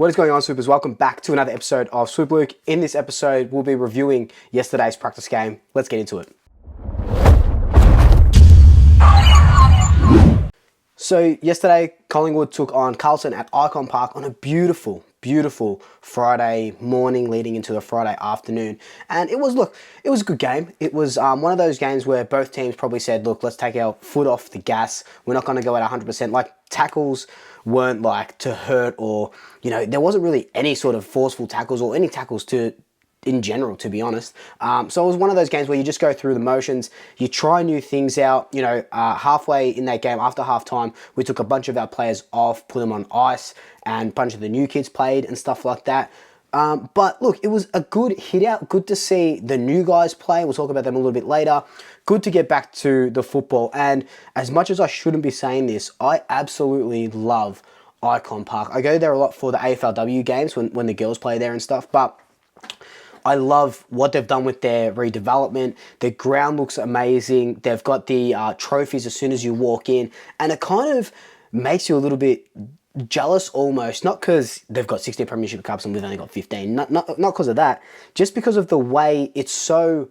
What is going on, Swoopers? Welcome back to another episode of Swoop Luke. In this episode, we'll be reviewing yesterday's practice game. Let's get into it. So yesterday, Collingwood took on Carlton at Icon Park on a beautiful Friday morning leading into a Friday afternoon. And it was a good game. It was one of those games where both teams probably said, look, let's take our foot off the gas. We're not going to go at 100%. Like, tackles weren't like to hurt, or, there wasn't really any sort of forceful tackles or any tackles in general, to be honest. So it was one of those games where you just go through the motions, you try new things out. Halfway in that game, after halftime, we took a bunch of our players off, put them on ice, and a bunch of the new kids played and stuff like that. But look, it was a good hit out. Good to see the new guys play. We'll talk about them a little bit later. Good to get back to the football. And as much as I shouldn't be saying this, I absolutely love Icon Park. I go there a lot for the AFLW games when the girls play there and stuff. But I love what they've done with their redevelopment. The ground looks amazing. They've got the trophies as soon as you walk in. And it kind of makes you a little bit jealous almost. Not because they've got 16 Premiership Cups and we've only got 15. Not because of that. Just because of the way it's so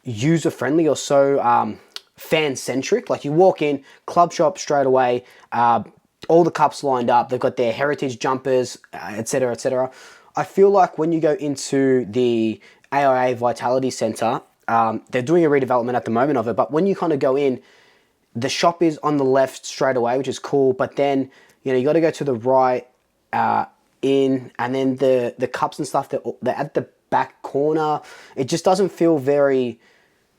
user-friendly or so fan-centric. Like, you walk in, club shop straight away, all the cups lined up. They've got their heritage jumpers, etc., etc. I feel like when you go into the AIA Vitality Centre, they're doing a redevelopment at the moment of it, but when you kind of go in, the shop is on the left straight away, which is cool, but then, you got to go to the right in, and then the cups and stuff, they're at the back corner. It just doesn't feel very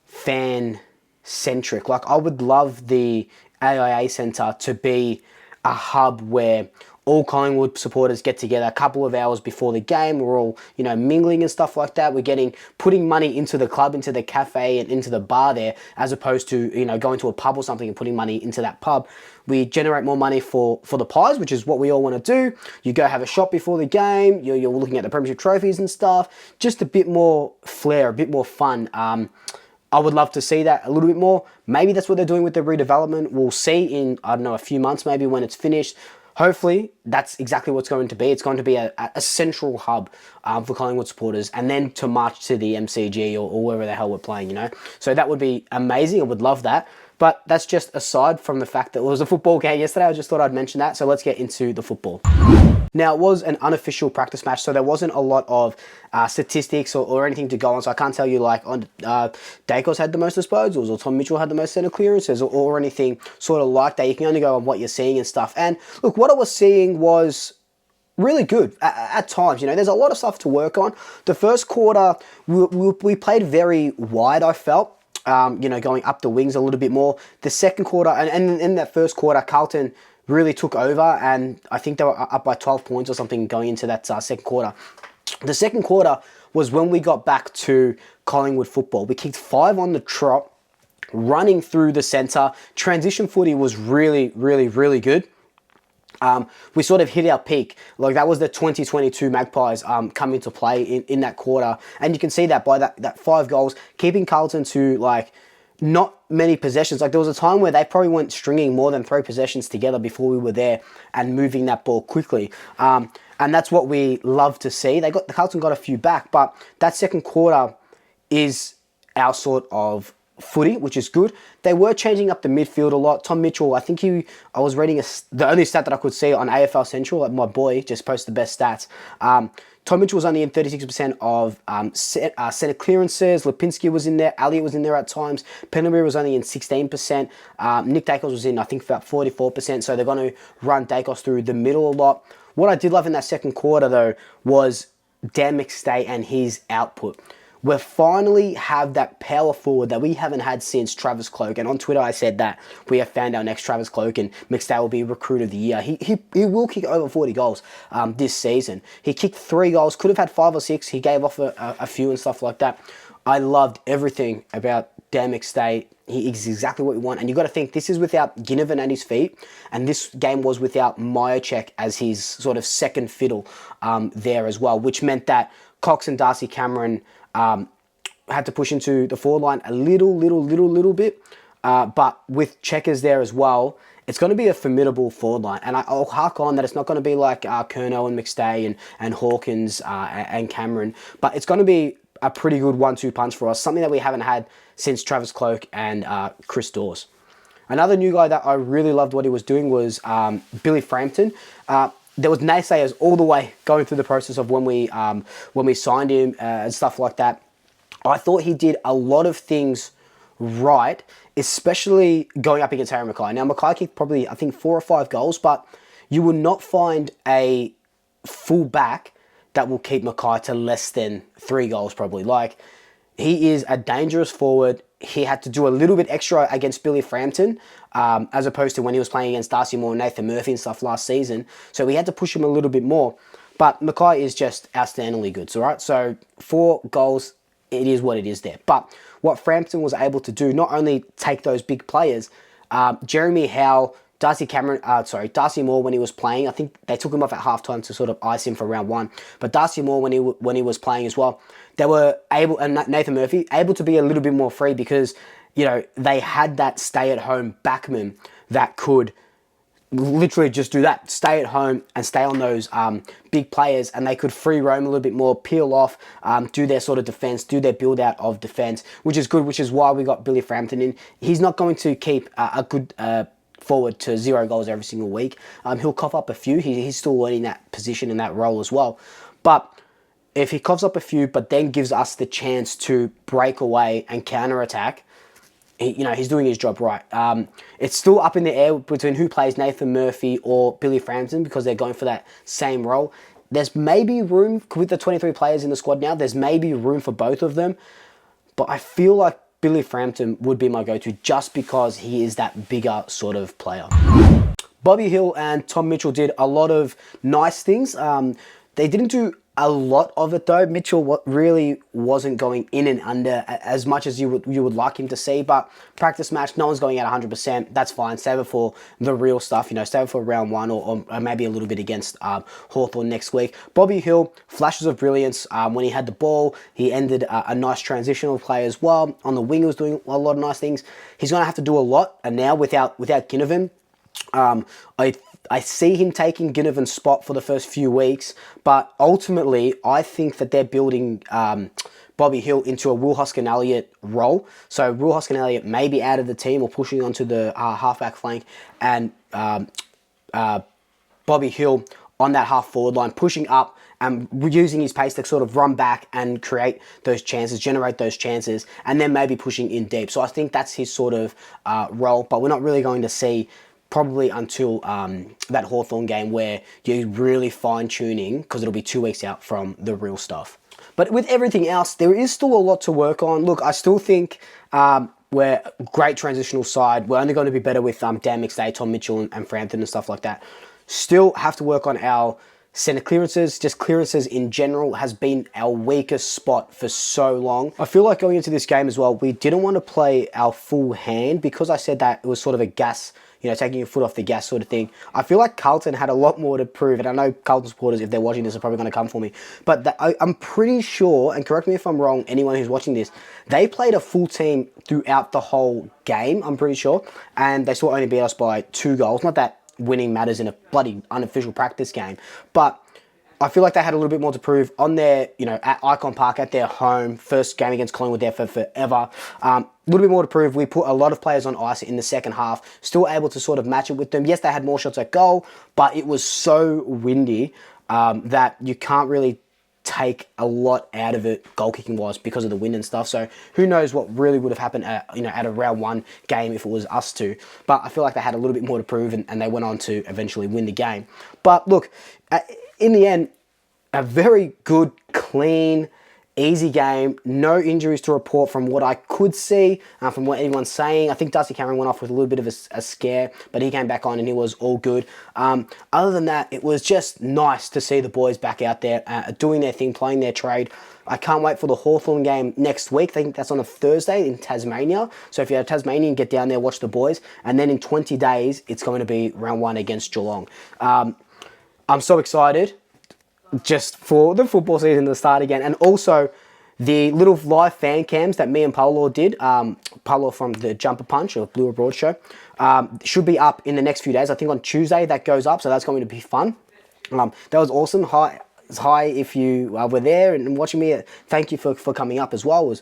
fan-centric. Like, I would love the AIA Centre to be a hub where all Collingwood supporters get together a couple of hours before the game. We're all, mingling and stuff like that. We're putting money into the club, into the cafe and into the bar there, as opposed to, going to a pub or something and putting money into that pub. We generate more money for the pies, which is what we all want to do. You go have a shot before the game. You're looking at the Premiership trophies and stuff. Just a bit more flair, a bit more fun. I would love to see that a little bit more. Maybe that's what they're doing with the redevelopment. We'll see in, I don't know, a few months maybe when it's finished. Hopefully, that's exactly what's going to be. It's going to be a central hub for Collingwood supporters, and then to march to the MCG or wherever the hell we're playing, So that would be amazing. I would love that. But that's just aside from the fact that it was a football game yesterday. I just thought I'd mention that. So let's get into the football. Now, it was an unofficial practice match, so there wasn't a lot of statistics or anything to go on. So I can't tell you, like, Dacos had the most disposals, or Tom Mitchell had the most centre clearances, or anything sort of like that. You can only go on what you're seeing and stuff. And look, what I was seeing was really good at times. There's a lot of stuff to work on. The first quarter, we played very wide, I felt. Going up the wings a little bit more. The second quarter, and in that first quarter, Carlton really took over, and I think they were up by 12 points or something going into that second quarter. The second quarter was when we got back to Collingwood football. We kicked 5 on the trot, running through the centre. Transition footy was really good. We sort of hit our peak. Like, that was the 2022 Magpies come into play in that quarter. And you can see that by that 5 goals, keeping Carlton to, like, not many possessions. Like, there was a time where they probably weren't stringing more than 3 possessions together before we were there and moving that ball quickly. And that's what we love to see. The Carlton got a few back, but that second quarter is our sort of footy, which is good. They were changing up the midfield a lot. Tom Mitchell, I think I was reading the only stat that I could see on AFL Central, like, my boy just posted the best stats. Tom Mitchell was only in 36% of centre clearances. Lipinski was in there. Elliott was in there at times. Pendlebury was only in 16%. Nick Dacos was in, I think, about 44%. So they're going to run Dacos through the middle a lot. What I did love in that second quarter, though, was Dan McStay and his output. We finally have that power forward that we haven't had since Travis Cloke. And on Twitter, I said that we have found our next Travis Cloke, and McStay will be Recruit of the Year. He will kick over 40 goals this season. He kicked 3 goals, could have had 5 or 6. He gave off a few and stuff like that. I loved everything about Dan McStay. He is exactly what we want. And you've got to think, this is without Ginnivan at his feet. And this game was without Myercheck as his sort of second fiddle there as well, which meant that Cox and Darcy Cameron had to push into the forward line a little bit. But with Checkers there as well, it's going to be a formidable forward line. And I'll hark on that it's not going to be like Curnow and McStay and Hawkins and Cameron, but it's going to be a pretty good 1-2 punch for us, something that we haven't had since Travis Cloke and Chris Dawes. Another new guy that I really loved what he was doing was Billy Frampton. There was naysayers all the way going through the process of when we signed him and stuff like that. I thought he did a lot of things right, especially going up against Harry Mackay. Now, Mackay kicked probably, I think, 4 or 5 goals, but you will not find a full back that will keep Mackay to less than 3 goals probably. Like, he is a dangerous forward. He had to do a little bit extra against Billy Frampton, as opposed to when he was playing against Darcy Moore and Nathan Murphy and stuff last season. So we had to push him a little bit more. But Mackay is just outstandingly good, all right? So 4 goals, it is what it is there. But what Frampton was able to do, not only take those big players, Jeremy Howe, Darcy Moore when he was playing, I think they took him off at halftime to sort of ice him for round 1. But Darcy Moore when he was playing as well, they were able, and Nathan Murphy, able to be a little bit more free because, you know, they had that stay-at-home backman that could literally just do that, stay at home and stay on those big players, and they could free roam a little bit more, peel off, do their sort of defense, do their build out of defense, which is good, which is why we got Billy Frampton in. He's not going to keep a good forward to 0 goals every single week. He'll cough up a few. He's still learning that position and that role as well. But if he coughs up a few, but then gives us the chance to break away and counter-attack, he's doing his job right. It's still up in the air between who plays Nathan Murphy or Billy Frampton because they're going for that same role. There's maybe room, with the 23 players in the squad now, there's maybe room for both of them. But I feel like Billy Frampton would be my go-to just because he is that bigger sort of player. Bobby Hill and Tom Mitchell did a lot of nice things. They didn't do a lot of it though. Mitchell really wasn't going in and under as much as you would like him to see, but practice match, no one's going at 100%. That's fine. Save it for the real stuff, save it for round 1 or maybe a little bit against Hawthorn next week. Bobby Hill, flashes of brilliance when he had the ball. He ended a nice transitional play as well. On the wing, he was doing a lot of nice things. He's going to have to do a lot, and now without Ginnivan, I see him taking Ginnivan's spot for the first few weeks, but ultimately, I think that they're building Bobby Hill into a Will Hoskin-Elliott role. So Will Hoskin-Elliott may be out of the team or pushing onto the halfback flank, and Bobby Hill on that half forward line, pushing up and using his pace to sort of run back and create those chances, generate those chances, and then maybe pushing in deep. So I think that's his sort of role, but we're not really going to see probably until that Hawthorn game where you're really fine-tuning, because it'll be 2 weeks out from the real stuff. But with everything else, there is still a lot to work on. Look, I still think we're a great transitional side. We're only going to be better with Dan McStay, Tom Mitchell, and Frampton and stuff like that. Still have to work on our centre clearances. Just clearances in general has been our weakest spot for so long. I feel like going into this game as well, we didn't want to play our full hand because I said that it was sort of a gas, taking your foot off the gas sort of thing. I feel like Carlton had a lot more to prove, and I know Carlton supporters, if they're watching this, are probably going to come for me. But I'm pretty sure, and correct me if I'm wrong, anyone who's watching this, they played a full team throughout the whole game, I'm pretty sure, and they still only beat us by 2 goals. Not that winning matters in a bloody unofficial practice game, but I feel like they had a little bit more to prove on their, at Icon Park, at their home, first game against Collingwood there for forever. A little bit more to prove. We put a lot of players on ice in the second half, still able to sort of match it with them. Yes, they had more shots at goal, but it was so windy that you can't really take a lot out of it goal kicking wise because of the wind and stuff. So who knows what really would have happened at a round 1 game if it was us two. But I feel like they had a little bit more to prove, and they went on to eventually win the game. But look, in the end, a very good, clean, easy game. No injuries to report from what I could see, from what everyone's saying. I think Darcy Cameron went off with a little bit of a scare, but he came back on and he was all good. Other than that, it was just nice to see the boys back out there doing their thing, playing their trade. I can't wait for the Hawthorn game next week. I think that's on a Thursday in Tasmania. So if you're Tasmanian, get down there, watch the boys. And then in 20 days, it's going to be round 1 against Geelong. I'm so excited just for the football season to start again. And also the little live fan cams that me and Paulo did, Paulo from the Jumper Punch or Blue Abroad show, should be up in the next few days. I think on Tuesday that goes up, so that's going to be fun. That was awesome. Hi if you were there and watching me. Thank you for coming up as well.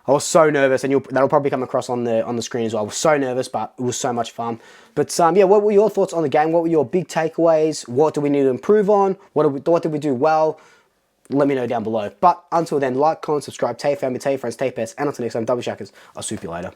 I was so nervous, and that'll probably come across on the screen as well. I was so nervous, but it was so much fun. But yeah, what were your thoughts on the game? What were your big takeaways? What do we need to improve on? What did we do well? Let me know down below. But until then, like, comment, subscribe, tell your family, tell your friends, tell your pets, and until next time, Double Shackers. I'll swoop you later.